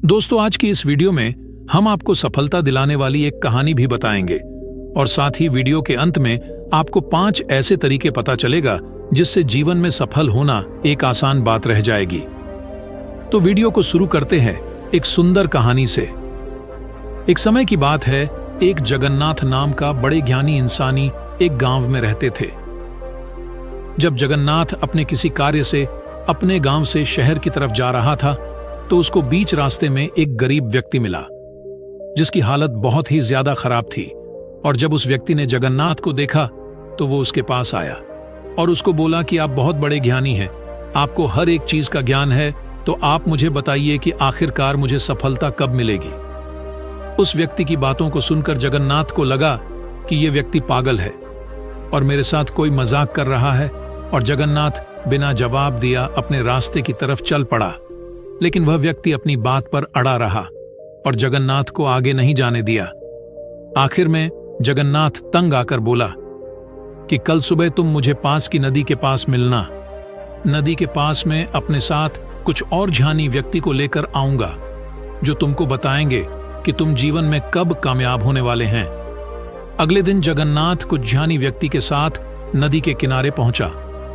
दोस्तों, आज की इस वीडियो में हम आपको सफलता दिलाने वाली एक कहानी भी बताएंगे और साथ ही वीडियो के अंत में आपको 5 ऐसे तरीके पता चलेगा जिससे जीवन में सफल होना एक आसान बात रह जाएगी। तो वीडियो को शुरू करते हैं एक सुंदर कहानी से। एक समय की बात है, एक जगन्नाथ नाम का बड़े ज्ञानी इंसानी एक गांव में रहते थे। जब जगन्नाथ अपने किसी कार्य से अपने गांव से शहर की तरफ जा रहा था तो उसको बीच रास्ते में एक गरीब व्यक्ति मिला जिसकी हालत बहुत ही ज्यादा खराब थी। और जब उस व्यक्ति ने जगन्नाथ को देखा तो वो उसके पास आया और उसको बोला कि आप बहुत बड़े ज्ञानी हैं, आपको हर एक चीज का ज्ञान है, तो आप मुझे बताइए कि आखिरकार मुझे सफलता कब मिलेगी। उस व्यक्ति की बातों को सुनकर जगन्नाथ को लगा कि ये व्यक्ति पागल है और मेरे साथ कोई मजाक कर रहा है, और जगन्नाथ बिना जवाब दिया अपने रास्ते की तरफ चल पड़ा। लेकिन वह व्यक्ति अपनी बात पर अड़ा रहा और जगन्नाथ को आगे नहीं जाने दिया। आखिर में जगन्नाथ तंग आकर बोला कि कल सुबह तुम मुझे पास की नदी के पास मिलना। नदी के पास में अपने साथ कुछ और ज्ञानी व्यक्ति को लेकर आऊंगा जो तुमको बताएंगे कि तुम जीवन में कब कामयाब होने वाले हैं। अगले दिन जगन्नाथ कुछ ज्ञानी व्यक्ति के साथ नदी के किनारे पहुंचा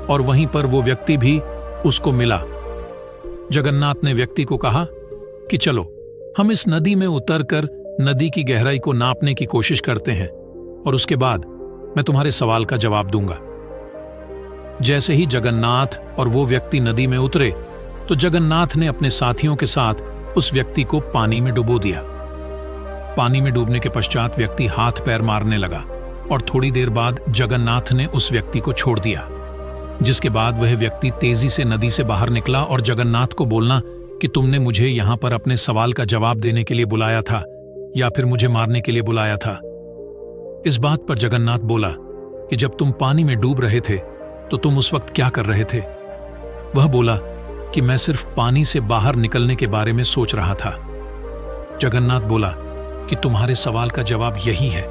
और वहीं पर वो व्यक्ति भी उसको मिला। जगन्नाथ ने व्यक्ति को कहा कि चलो हम इस नदी में उतरकर नदी की गहराई को नापने की कोशिश करते हैं और उसके बाद मैं तुम्हारे सवाल का जवाब दूंगा। जैसे ही जगन्नाथ और वो व्यक्ति नदी में उतरे तो जगन्नाथ ने अपने साथियों के साथ उस व्यक्ति को पानी में डुबो दिया। पानी में डूबने के पश्चात व्यक्ति हाथ पैर मारने लगा और थोड़ी देर बाद जगन्नाथ ने उस व्यक्ति को छोड़ दिया, जिसके बाद वह व्यक्ति तेजी से नदी से बाहर निकला और जगन्नाथ को बोलना कि तुमने मुझे यहां पर अपने सवाल का जवाब देने के लिए बुलाया था या फिर मुझे मारने के लिए बुलाया था। इस बात पर जगन्नाथ बोला कि जब तुम पानी में डूब रहे थे तो तुम उस वक्त क्या कर रहे थे। वह बोला कि मैं सिर्फ पानी से बाहर निकलने के बारे में सोच रहा था। जगन्नाथ बोला कि तुम्हारे सवाल का जवाब यही है,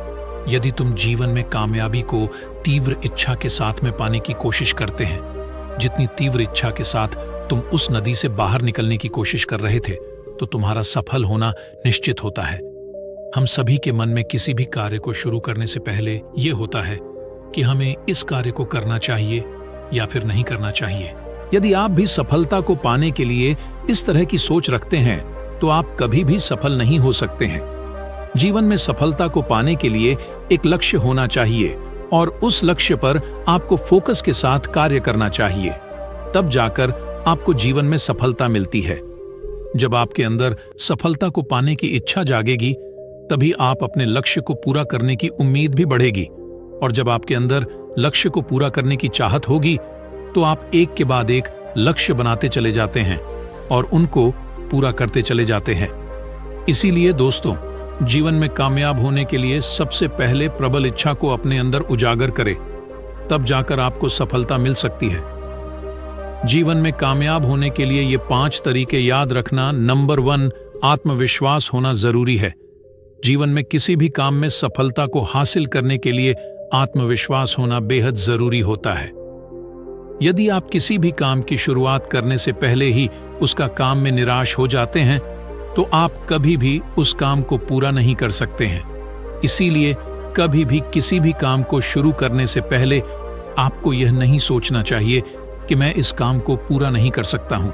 यदि तुम जीवन में कामयाबी को तीव्र इच्छा के साथ में पाने की कोशिश करते हैं, जितनी तीव्र इच्छा के साथ तुम उस नदी से बाहर निकलने की कोशिश कर रहे थे, तो तुम्हारा सफल होना निश्चित होता है। हम सभी के मन में किसी भी कार्य को शुरू करने से पहले यह होता है कि हमें इस कार्य को करना चाहिए या फिर नहीं करना चाहिए। यदि आप भी सफलता को पाने के लिए इस तरह की सोच रखते हैं तो आप कभी भी सफल नहीं हो सकते हैं। जीवन में सफलता को पाने के लिए एक लक्ष्य होना चाहिए और उस लक्ष्य पर आपको फोकस के साथ कार्य करना चाहिए, तब जाकर आपको जीवन में सफलता मिलती है। जब आपके अंदर सफलता को पाने की इच्छा जागेगी तभी आप अपने लक्ष्य को पूरा करने की उम्मीद भी बढ़ेगी, और जब आपके अंदर लक्ष्य को पूरा करने की चाहत होगी तो आप एक के बाद एक लक्ष्य बनाते चले जाते हैं और उनको पूरा करते चले जाते हैं। इसीलिए दोस्तों, जीवन में कामयाब होने के लिए सबसे पहले प्रबल इच्छा को अपने अंदर उजागर करें, तब जाकर आपको सफलता मिल सकती है। जीवन में कामयाब होने के लिए ये 5 तरीके याद रखना। नंबर 1, आत्मविश्वास होना जरूरी है। जीवन में किसी भी काम में सफलता को हासिल करने के लिए आत्मविश्वास होना बेहद जरूरी होता है। यदि आप किसी भी काम की शुरुआत करने से पहले ही उसका काम में निराश हो जाते हैं तो आप कभी भी उस काम को पूरा नहीं कर सकते हैं। इसीलिए कभी भी किसी भी काम को शुरू करने से पहले आपको यह नहीं सोचना चाहिए कि मैं इस काम को पूरा नहीं कर सकता हूं,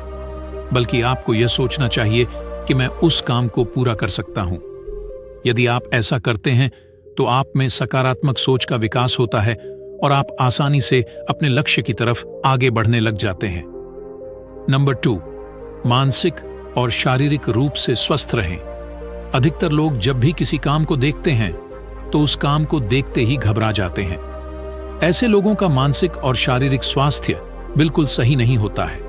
बल्कि आपको यह सोचना चाहिए कि मैं उस काम को पूरा कर सकता हूं। यदि आप ऐसा करते हैं तो आप में सकारात्मक सोच का विकास होता है और आप आसानी से अपने लक्ष्य की तरफ आगे बढ़ने लग जाते हैं। नंबर 2, मानसिक और शारीरिक रूप से स्वस्थ रहें। अधिकतर लोग जब भी किसी काम को देखते हैं तो उस काम को देखते ही घबरा जाते हैं। ऐसे लोगों का मानसिक और शारीरिक स्वास्थ्य बिल्कुल सही नहीं होता है।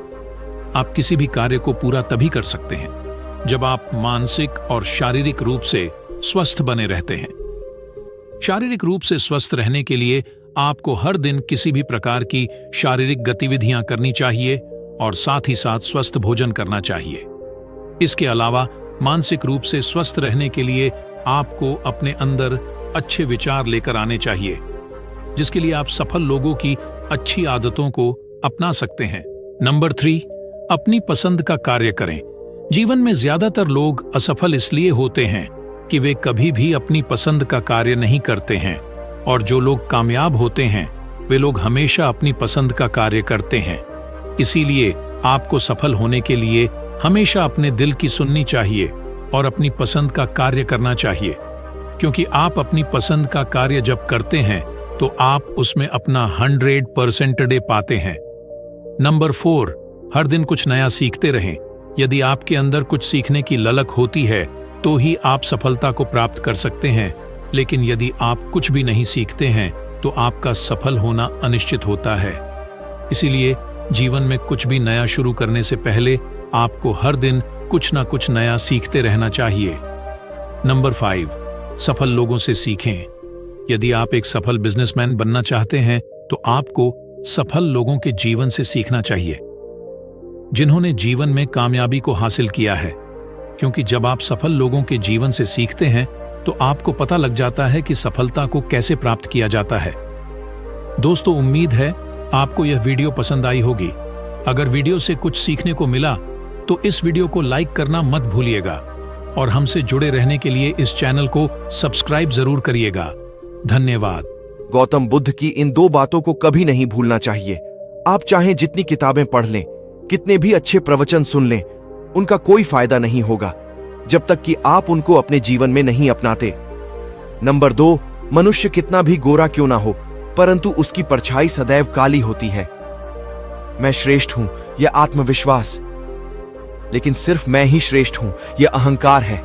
आप किसी भी कार्य को पूरा तभी कर सकते हैं जब आप मानसिक और शारीरिक रूप से स्वस्थ बने रहते हैं। शारीरिक रूप से स्वस्थ रहने के लिए आपको हर दिन किसी भी प्रकार की शारीरिक गतिविधियां करनी चाहिए और साथ ही साथ स्वस्थ भोजन करना चाहिए। इसके अलावा मानसिक रूप से स्वस्थ रहने के लिए आपको अपने अंदर अच्छे विचार लेकर आने चाहिए, जिसके लिए आप सफल लोगों की अच्छी आदतों को अपना सकते हैं। नंबर 3, अपनी पसंद का कार्य करें। जीवन में ज्यादातर लोग असफल इसलिए होते हैं कि वे कभी भी अपनी पसंद का कार्य नहीं करते हैं, और जो लोग कामयाब होते हैं वे लोग हमेशा अपनी पसंद का कार्य करते हैं। इसीलिए आपको सफल होने के लिए हमेशा अपने दिल की सुननी चाहिए और अपनी पसंद का कार्य करना चाहिए, क्योंकि आप अपनी पसंद का कार्य जब करते हैं तो आप उसमें अपना 100% डे पाते हैं। नंबर 4, हर दिन कुछ नया सीखते रहें। यदि आपके अंदर कुछ सीखने की ललक होती है तो ही आप सफलता को प्राप्त कर सकते हैं, लेकिन यदि आप कुछ भी नहीं सीखते हैं तो आपका सफल होना अनिश्चित होता है। इसीलिए जीवन में कुछ भी नया शुरू करने से पहले आपको हर दिन कुछ ना कुछ नया सीखते रहना चाहिए। नंबर 5, सफल लोगों से सीखें। यदि आप एक सफल बिजनेसमैन बनना चाहते हैं तो आपको सफल लोगों के जीवन से सीखना चाहिए, जिन्होंने जीवन में कामयाबी को हासिल किया है, क्योंकि जब आप सफल लोगों के जीवन से सीखते हैं तो आपको पता लग जाता है कि सफलता को कैसे प्राप्त किया जाता है। दोस्तों, उम्मीद है आपको यह वीडियो पसंद आई होगी। अगर वीडियो से कुछ सीखने को मिला तो इस वीडियो को लाइक करना मत भूलिएगा और हमसे जुड़े रहने के लिए इस चैनल को सब्सक्राइब जरूर करिएगा। धन्यवाद। गौतम बुद्ध की इन 2 बातों को कभी नहीं भूलना चाहिए। आप चाहे जितनी किताबें पढ़ लें, कितने भी अच्छे प्रवचन सुन लें, उनका कोई फायदा नहीं होगा जब तक कि आप उनको अपने जीवन में नहीं अपनाते। नंबर 2, मनुष्य कितना भी गोरा क्यों ना हो, परंतु उसकी परछाई सदैव काली होती है। मैं श्रेष्ठ हूं, यह आत्मविश्वास, लेकिन सिर्फ मैं ही श्रेष्ठ हूं, यह अहंकार है।